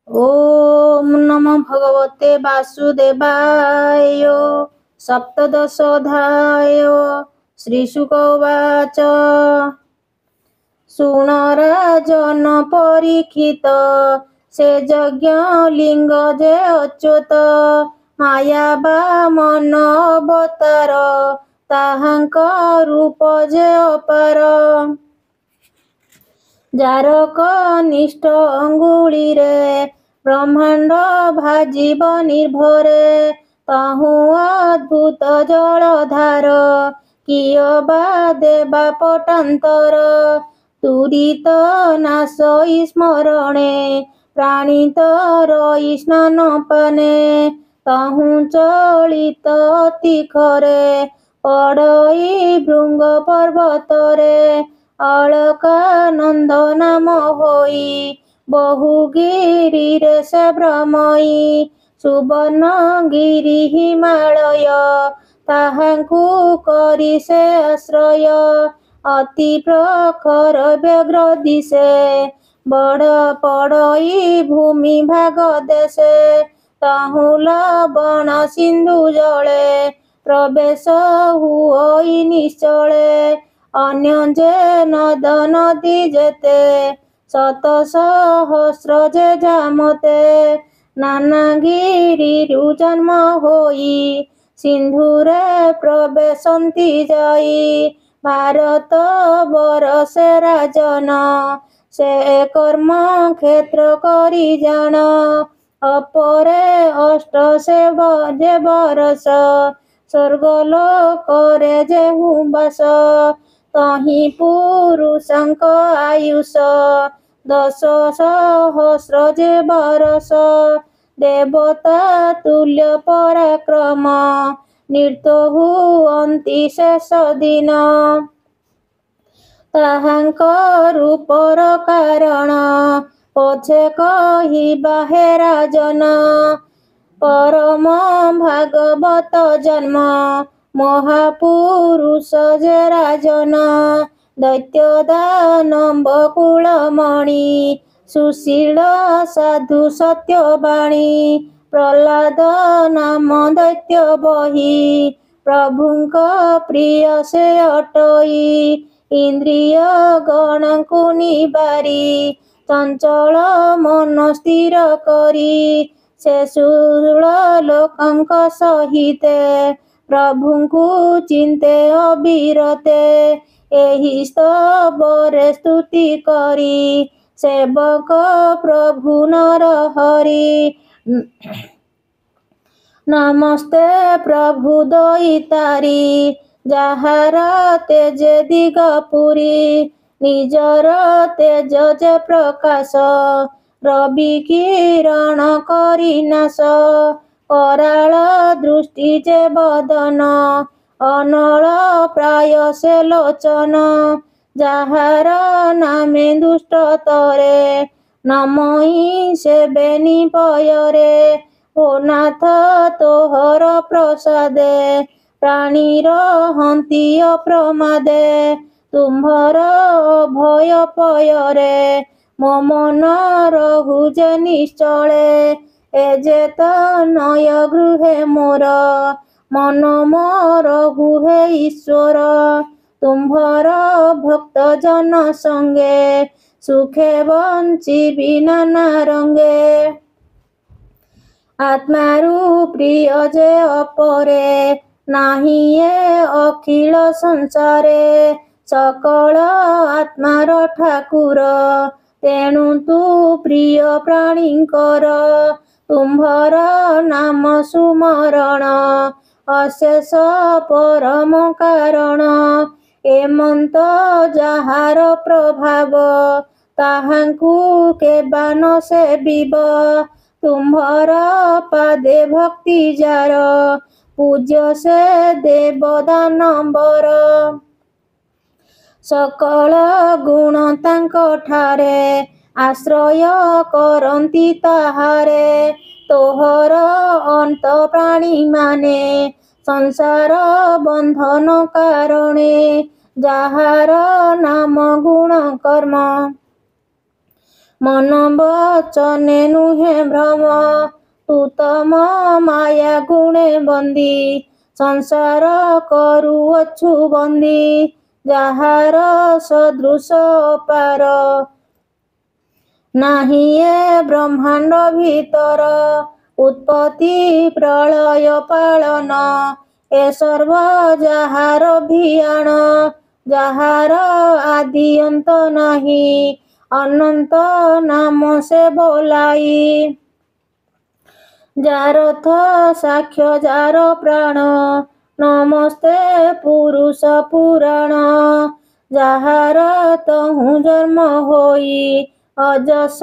ओम नमो भगवते वासुदेवाय। सप्तदशोऽध्याय। श्रीशुक उवाच। शुण राजन परीक्षित से यज्ञ लिंग जे अच्युत माया बामन अवतार ताहांक रूप जे अपार जार कनिष्ठ अंगुलीरे ब्रह्मांड भाजिब निर्भरे ताहु अद्भुत जलधार किय बा देवा पटांतर तुरित नाश स्मरणे प्राणित रई स्नान पाने ताहु चलित अति खरे पड़ई भृंग पर्वतरे अलकानंद नाम होई बहुगिरिरे से भ्रमई सुवर्ण गिरि हिमालय ताहांकु करि से आश्रय अति प्रखर व्यग्र दिशे बड़ पड़ई भूमि भाग देशे ताहु लवण सिंधु जले प्रवेश हुई निश्चले अन्य जे नद नदी जेते शत सहस्र जे जामते नाना गिरिरु जन्म होई सिंधुरे प्रवेशन्ति जाई भारत बरसे राजन से कर्म क्षेत्र करी जान अपरे अष्ट से जे बरस स्वर्गलोकरे जेहु बास तहि पुरुषंक आयुष 10 सहस्र जे बरस देवता तुल्य पराक्रम नृत्य हुअन्ति शेष दिन ताहांक रूपर कारण पछे कहिबा हे राजन परम भागवत जन्म महापुरुष जे राजन दैत्य दानव कुलमणि सुशील साधु सत्यवाणी प्रहलाद नाम दैत्य बही प्रभुंक प्रिय से अटई इंद्रिय गणକୁ निबारी चंचल मन स्थिर करी से शूल लोकंक सहिते प्रभुंकु चिंते अविरते एहि स्तवरे स्तुति करी सेवक प्रभु नर हरि नमस्ते प्रभु दयितारी जाहार तेज दिगपुरी निजर तेज जे प्रकाश रवि किरण करी नाश कराल दृष्टि जे बदन अनल प्राय से लोचन जाहार नामे दुष्ट तरे नमई से बेनी पयरे ओ नाथ तोहर प्रसादे प्राणीर हंती अप्रमादे तुम्भर अभय पयरे मो मन रहु जे निश्चले ए जे तनय गृहे मोर मन मोर गुहे ईश्वर तुम्भर भक्त जन संगे सुखे बंचिबी नाना रंगे आत्मारु प्रिय जे अपरे नाही ए अखिल संसारे सकल आत्मार ठाकुर तेणु तू प्रिय प्राणींकर तुम्भर नाम सुमरण अशेष परम कारण एमंत जाहार प्रभाव ताहांकु केबा न सेबिब तुम्भर पादे भक्ति जार पूज्य से देव दानवर सकल गुण तांक ठारे आश्रय करंती ताहारे तोहर अंत प्राणी माने संसार बंधन कारणे जाहार नाम गुण कर्म ମନ ବଚନେ ନୁହେଁ ଭ୍ରମ, ତୁ ତମ ମାୟା ଗୁଣେ ବନ୍ଦୀ, ସଂସାର କରୁଅଛୁ ବନ୍ଦୀ, ଯାହାର ସଦୃଶ ପାର ନାହିଁ ଏ ବ୍ରହ୍ମାଣ୍ଡ ଭିତର, ଉତ୍ପତ୍ତି ପ୍ରଳୟ ପାଳନ, ଏ ସର୍ବ ଯାହାର ଭିଆଣ, ଯାହାର ଆଦି ଅନ୍ତ ନାହିଁ, ଅନନ୍ତ ନାମ ସେ ବୋଲାଇ, ଯାରଥ ସାକ୍ଷ୍ୟ ଯାର ପ୍ରାଣ, ନମସ୍ତେ ପୁରୁଷ ପୁରାଣ, ଯାହାର ତହୁଁ ଜନ୍ମ ହୋଇ, ଅଜସ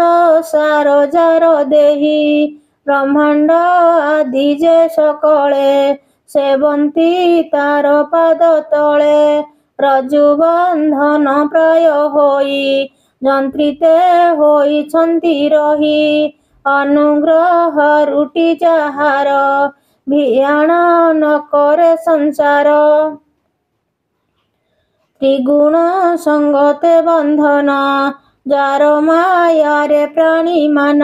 ସାର ଯାର ଦେହି, ବ୍ରହ୍ମାଣ୍ଡ ଆଦି ଯେ ସକଳେ, ସେବନ୍ତି ତାର ପାଦ ତଳେ, ରଜ୍ଜୁ ବନ୍ଧନ ପ୍ରାୟ ହୋଇ, ଯନ୍ତ୍ରିତେ ହୋଇଛନ୍ତି ରହି, ଅନୁଗ୍ରହ ରୁଟି ଯାହାର, ଭିଆଣ ନ କରେ ସଂସାର, ତ୍ରିଗୁଣ ସଙ୍ଗତେ ବନ୍ଧନ, ଯାର ମାୟାରେ ପ୍ରାଣୀମାନ,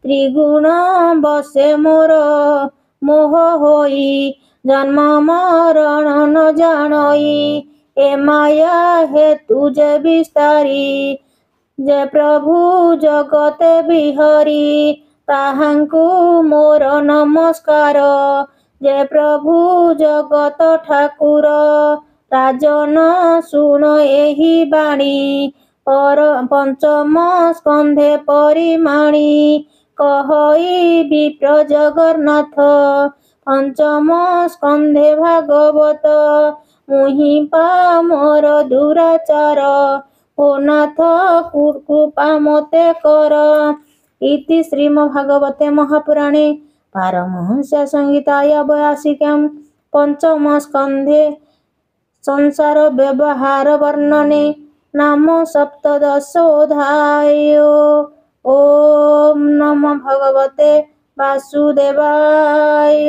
ତ୍ରିଗୁଣ ବଶେ ମୋର ମୋହ ହୋଇ, ଜନ୍ମ ମରଣ ନ ଜାଣଇ, ଏ ମାୟା ହେତୁ ଯେ ବିସ୍ତାରୀ, ଯେ ପ୍ରଭୁ ଜଗତେ ବିହରି, ତାହାଙ୍କୁ ମୋର ନମସ୍କାର, ଯେ ପ୍ରଭୁ ଜଗତ ଠାକୁର, ରାଜନ ଶୁଣ ଏହି ବାଣୀ, ପଞ୍ଚମ ସ୍କନ୍ଧେ ପରିମାଣି, କହଇ ବିପ୍ର ଜଗନ୍ନାଥ, ପଞ୍ଚମ ସ୍କନ୍ଧେ ଭାଗବତ, ମୁହିଁ ପା ମୋର ଦୁରାଚାର, ଓ ନାଥ କୃପା ମୋତେ କର। ଇତି ଶ୍ରୀମଦ୍ଭାଗବତେ ମହାପୁରାଣେ ପାରମହଂସ୍ୟା ସଂହିତାୟା 82 ପଞ୍ଚମ ସ୍କନ୍ଧେ ସଂସାର ବ୍ୟବହାର ବର୍ଣ୍ଣନେ ନାମ ସପ୍ତଦଶୋऽଧ୍ୟାୟ। ଓಂ ନମୋ ଭଗବତେ ବାସୁଦେବାୟ।